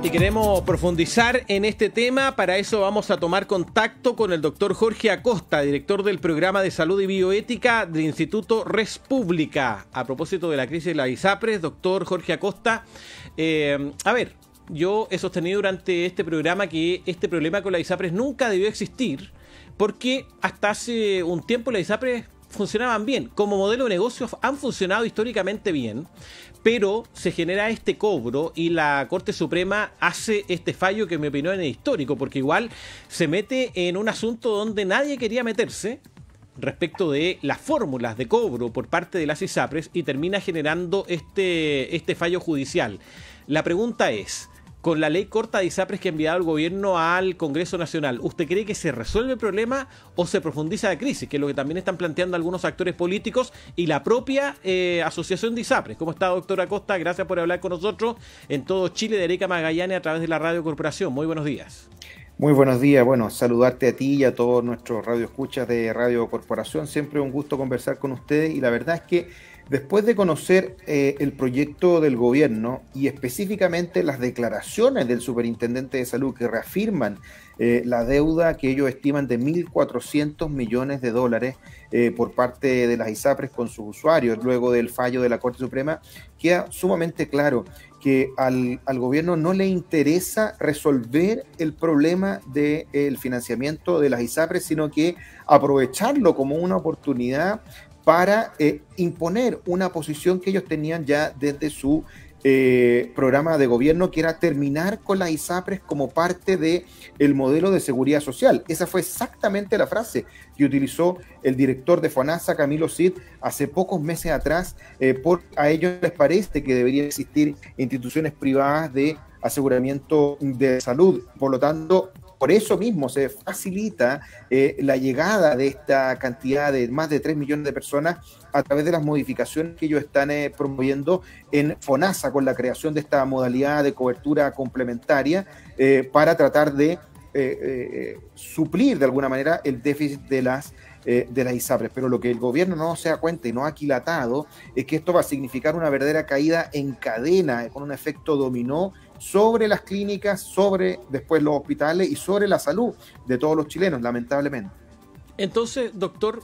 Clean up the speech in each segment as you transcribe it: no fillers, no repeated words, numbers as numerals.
Y queremos profundizar en este tema. Para eso vamos a tomar contacto con el doctor Jorge Acosta, director del Programa de Salud y Bioética del Instituto Res Publica. A propósito de la crisis de la ISAPRES, doctor Jorge Acosta, yo he sostenido durante este programa que este problema con la ISAPRES nunca debió existir, porque hasta hace un tiempo la ISAPRES funcionaban bien. Como modelo de negocio han funcionado históricamente bien, pero se genera este cobro y la Corte Suprema hace este fallo que en mi opinión es histórico, porque igual se mete en un asunto donde nadie quería meterse respecto de las fórmulas de cobro por parte de las ISAPRES y termina generando este fallo judicial. La pregunta es, con la ley corta de ISAPRES que ha enviado el gobierno al Congreso Nacional, ¿usted cree que se resuelve el problema o se profundiza la crisis? Que es lo que también están planteando algunos actores políticos y la propia asociación de ISAPRES. ¿Cómo está, doctor Acosta? Gracias por hablar con nosotros en todo Chile, de Erika Magallanes, a través de la Radio Corporación. Muy buenos días. Muy buenos días. Bueno, saludarte a ti y a todos nuestros radioescuchas de Radio Corporación. Siempre un gusto conversar con ustedes y la verdad es que después de conocer el proyecto del gobierno y específicamente las declaraciones del superintendente de salud que reafirman la deuda que ellos estiman de 1.400 millones de dólares por parte de las ISAPRES con sus usuarios, luego del fallo de la Corte Suprema, queda sumamente claro que al gobierno no le interesa resolver el problema del financiamiento de las ISAPRES, sino que aprovecharlo como una oportunidad para imponer una posición que ellos tenían ya desde su programa de gobierno, que era terminar con las ISAPRES como parte del modelo de seguridad social. Esa fue exactamente la frase que utilizó el director de FONASA, Camilo Cid, hace pocos meses atrás, porque a ellos les parece que deberían existir instituciones privadas de aseguramiento de salud. Por lo tanto, por eso mismo se facilita la llegada de esta cantidad de más de 3 millones de personas a través de las modificaciones que ellos están promoviendo en FONASA con la creación de esta modalidad de cobertura complementaria para tratar de suplir de alguna manera el déficit de las ISAPRES. Pero lo que el gobierno no se da cuenta y no ha aquilatado es que esto va a significar una verdadera caída en cadena, con un efecto dominó sobre las clínicas, sobre después los hospitales y sobre la salud de todos los chilenos, lamentablemente. Entonces, doctor,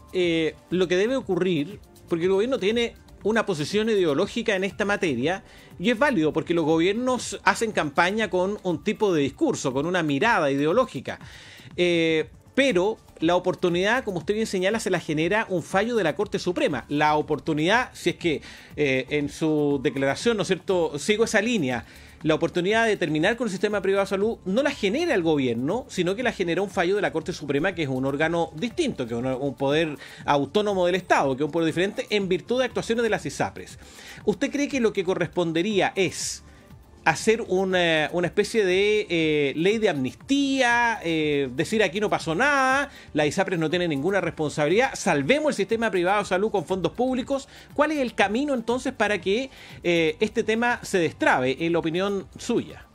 lo que debe ocurrir, porque el gobierno tiene una posición ideológica en esta materia, y es válido porque los gobiernos hacen campaña con un tipo de discurso, con una mirada ideológica, pero la oportunidad, como usted bien señala, se la genera un fallo de la Corte Suprema. La oportunidad, si es que en su declaración, ¿no es cierto?, sigo esa línea, la oportunidad de terminar con el sistema privado de salud no la genera el gobierno, sino que la genera un fallo de la Corte Suprema, que es un órgano distinto, que es un poder autónomo del Estado, que es un poder diferente, en virtud de actuaciones de las ISAPRES. ¿Usted cree que lo que correspondería es hacer una especie de ley de amnistía, decir aquí no pasó nada, la ISAPRES no tiene ninguna responsabilidad, salvemos el sistema privado de salud con fondos públicos? ¿Cuál es el camino entonces para que este tema se destrabe, en la opinión suya?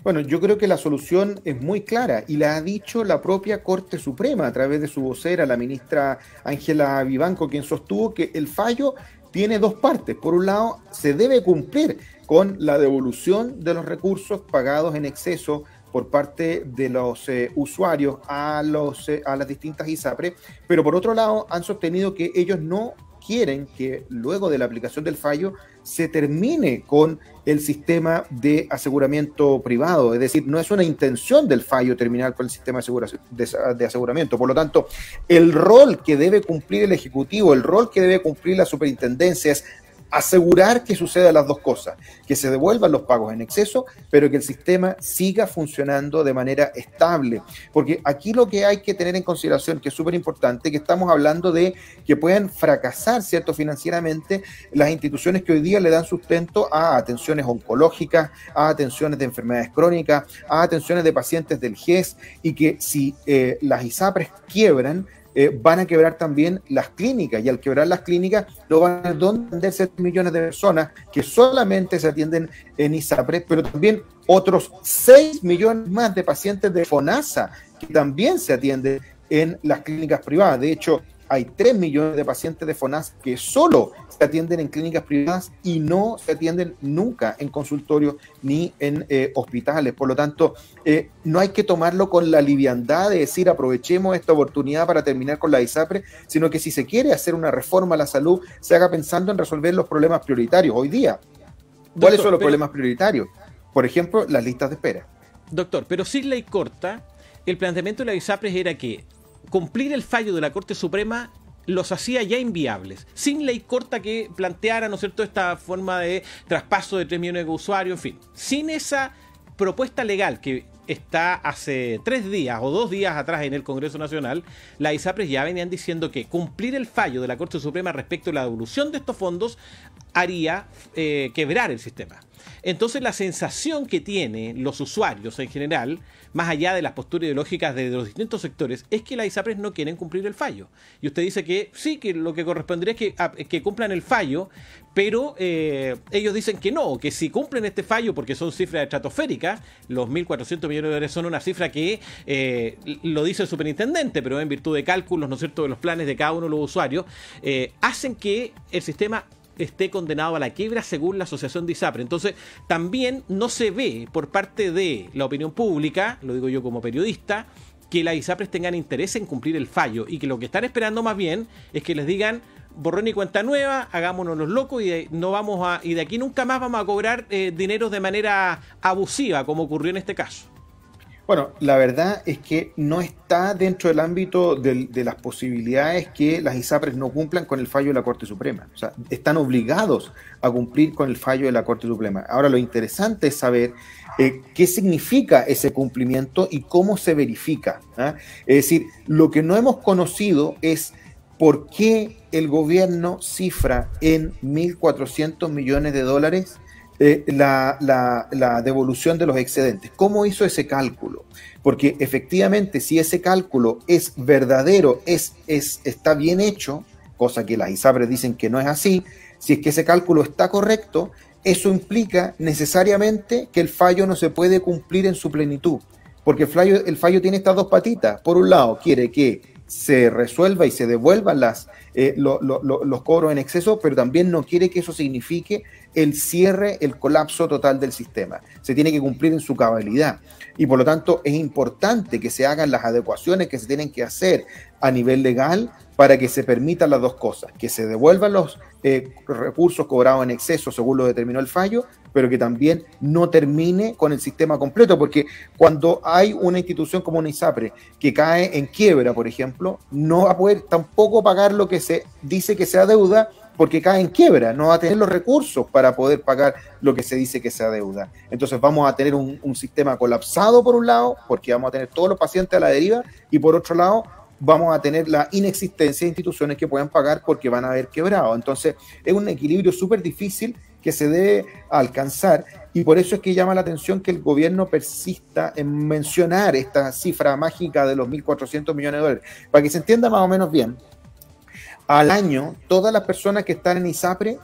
Bueno, yo creo que la solución es muy clara y la ha dicho la propia Corte Suprema a través de su vocera, la ministra Ángela Vivanco, quien sostuvo que el fallo tiene dos partes. Por un lado, se debe cumplir con la devolución de los recursos pagados en exceso por parte de los usuarios a las distintas ISAPRES, pero por otro lado han sostenido que ellos no quieren que luego de la aplicación del fallo se termine con el sistema de aseguramiento privado, es decir, no es una intención del fallo terminar con el sistema de aseguramiento. Por lo tanto, el rol que debe cumplir el Ejecutivo, el rol que debe cumplir la Superintendencia es asegurar que sucedan las dos cosas, que se devuelvan los pagos en exceso, pero que el sistema siga funcionando de manera estable. Porque aquí lo que hay que tener en consideración, que es súper importante, que estamos hablando de que pueden fracasar, ¿cierto?, financieramente las instituciones que hoy día le dan sustento a atenciones oncológicas, a atenciones de enfermedades crónicas, a atenciones de pacientes del GES, y que si las ISAPRES quiebran, van a quebrar también las clínicas, y al quebrar las clínicas no van a atender 7 millones de personas que solamente se atienden en ISAPRES, pero también otros 6 millones más de pacientes de FONASA que también se atienden en las clínicas privadas. De hecho, hay 3 millones de pacientes de FONASA que solo se atienden en clínicas privadas y no se atienden nunca en consultorios ni en hospitales. Por lo tanto, no hay que tomarlo con la liviandad de decir aprovechemos esta oportunidad para terminar con la ISAPRE, sino que si se quiere hacer una reforma a la salud, se haga pensando en resolver los problemas prioritarios. Hoy día, ¿cuáles son los problemas prioritarios? Por ejemplo, las listas de espera. Doctor, pero sin ley corta, el planteamiento de la ISAPRES era que cumplir el fallo de la Corte Suprema los hacía ya inviables. Sin ley corta que planteara, ¿no es cierto?, esta forma de traspaso de 3 millones de usuarios, en fin. Sin esa propuesta legal que está hace 3 días o 2 días atrás en el Congreso Nacional, la ISAPRES ya venían diciendo que cumplir el fallo de la Corte Suprema respecto a la devolución de estos fondos haría quebrar el sistema. Entonces la sensación que tienen los usuarios en general, más allá de las posturas ideológicas de los distintos sectores, es que las ISAPRES no quieren cumplir el fallo. Y usted dice que sí, que lo que correspondería es que cumplan el fallo, pero ellos dicen que no, que si cumplen este fallo, porque son cifras estratosféricas, los 1.400 millones de dólares son una cifra que lo dice el superintendente, pero en virtud de cálculos, ¿no es cierto?, de los planes de cada uno de los usuarios, hacen que el sistema esté condenado a la quiebra según la Asociación de ISAPRE. Entonces, también no se ve por parte de la opinión pública, lo digo yo como periodista, que las ISAPRES tengan interés en cumplir el fallo y que lo que están esperando más bien es que les digan borrón y cuenta nueva, hagámonos los locos y de aquí nunca más vamos a cobrar dinero de manera abusiva, como ocurrió en este caso. Bueno, la verdad es que no está dentro del ámbito de las posibilidades que las ISAPRES no cumplan con el fallo de la Corte Suprema. O sea, están obligados a cumplir con el fallo de la Corte Suprema. Ahora, lo interesante es saber qué significa ese cumplimiento y cómo se verifica, ¿eh? Es decir, lo que no hemos conocido es por qué el gobierno cifra en 1.400 millones de dólares la devolución de los excedentes. ¿Cómo hizo ese cálculo? Porque efectivamente, si ese cálculo es verdadero, está bien hecho, cosa que las ISAPRES dicen que no es así, si es que ese cálculo está correcto, eso implica necesariamente que el fallo no se puede cumplir en su plenitud, porque el fallo tiene estas dos patitas. Por un lado, quiere que se resuelva y se devuelvan los cobros en exceso, pero también no quiere que eso signifique el cierre, el colapso total del sistema. Se tiene que cumplir en su cabalidad y por lo tanto es importante que se hagan las adecuaciones que se tienen que hacer a nivel legal para que se permitan las dos cosas, que se devuelvan los recursos cobrados en exceso según lo determinó el fallo, pero que también no termine con el sistema completo, porque cuando hay una institución como una ISAPRE que cae en quiebra, por ejemplo, no va a poder tampoco pagar lo que se dice que sea deuda, porque cae en quiebra, no va a tener los recursos para poder pagar lo que se dice que sea deuda. Entonces vamos a tener un sistema colapsado por un lado, porque vamos a tener todos los pacientes a la deriva, y por otro lado vamos a tener la inexistencia de instituciones que puedan pagar porque van a haber quebrado. Entonces es un equilibrio súper difícil que se debe alcanzar, y por eso es que llama la atención que el gobierno persista en mencionar esta cifra mágica de los 1.400 millones de dólares. Para que se entienda más o menos bien, al año, todas las personas que están en ISAPRE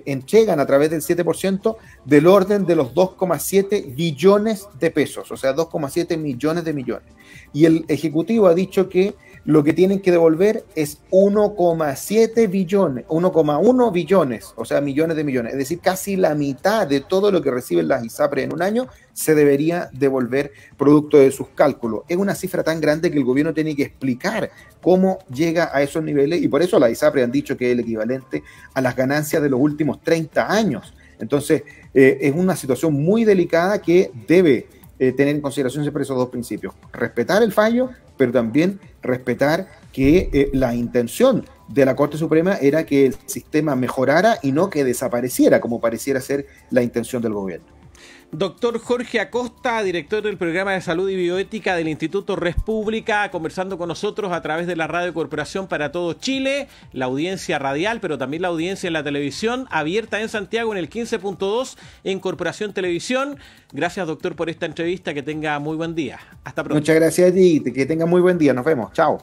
entregan a través del 7% del orden de los 2,7 billones de pesos, o sea, 2,7 millones de millones. Y el Ejecutivo ha dicho que lo que tienen que devolver es 1,7 billones, 1,1 billones, o sea, millones de millones. Es decir, casi la mitad de todo lo que reciben las ISAPRE en un año se debería devolver producto de sus cálculos. Es una cifra tan grande que el gobierno tiene que explicar cómo llega a esos niveles, y por eso las ISAPRE han dicho que es el equivalente a las ganancias de los últimos 30 años. Entonces, es una situación muy delicada que debe tener en consideración siempre esos dos principios: respetar el fallo, pero también respetar que la intención de la Corte Suprema era que el sistema mejorara y no que desapareciera, como pareciera ser la intención del gobierno. Doctor Jorge Acosta, director del Programa de Salud y Bioética del Instituto Res Pública, conversando con nosotros a través de la Radio Corporación para todo Chile, la audiencia radial, pero también la audiencia en la televisión, abierta en Santiago en el 15.2 en Corporación Televisión. Gracias, doctor, por esta entrevista. Que tenga muy buen día. Hasta pronto. Muchas gracias a ti, que tenga muy buen día. Nos vemos. Chao.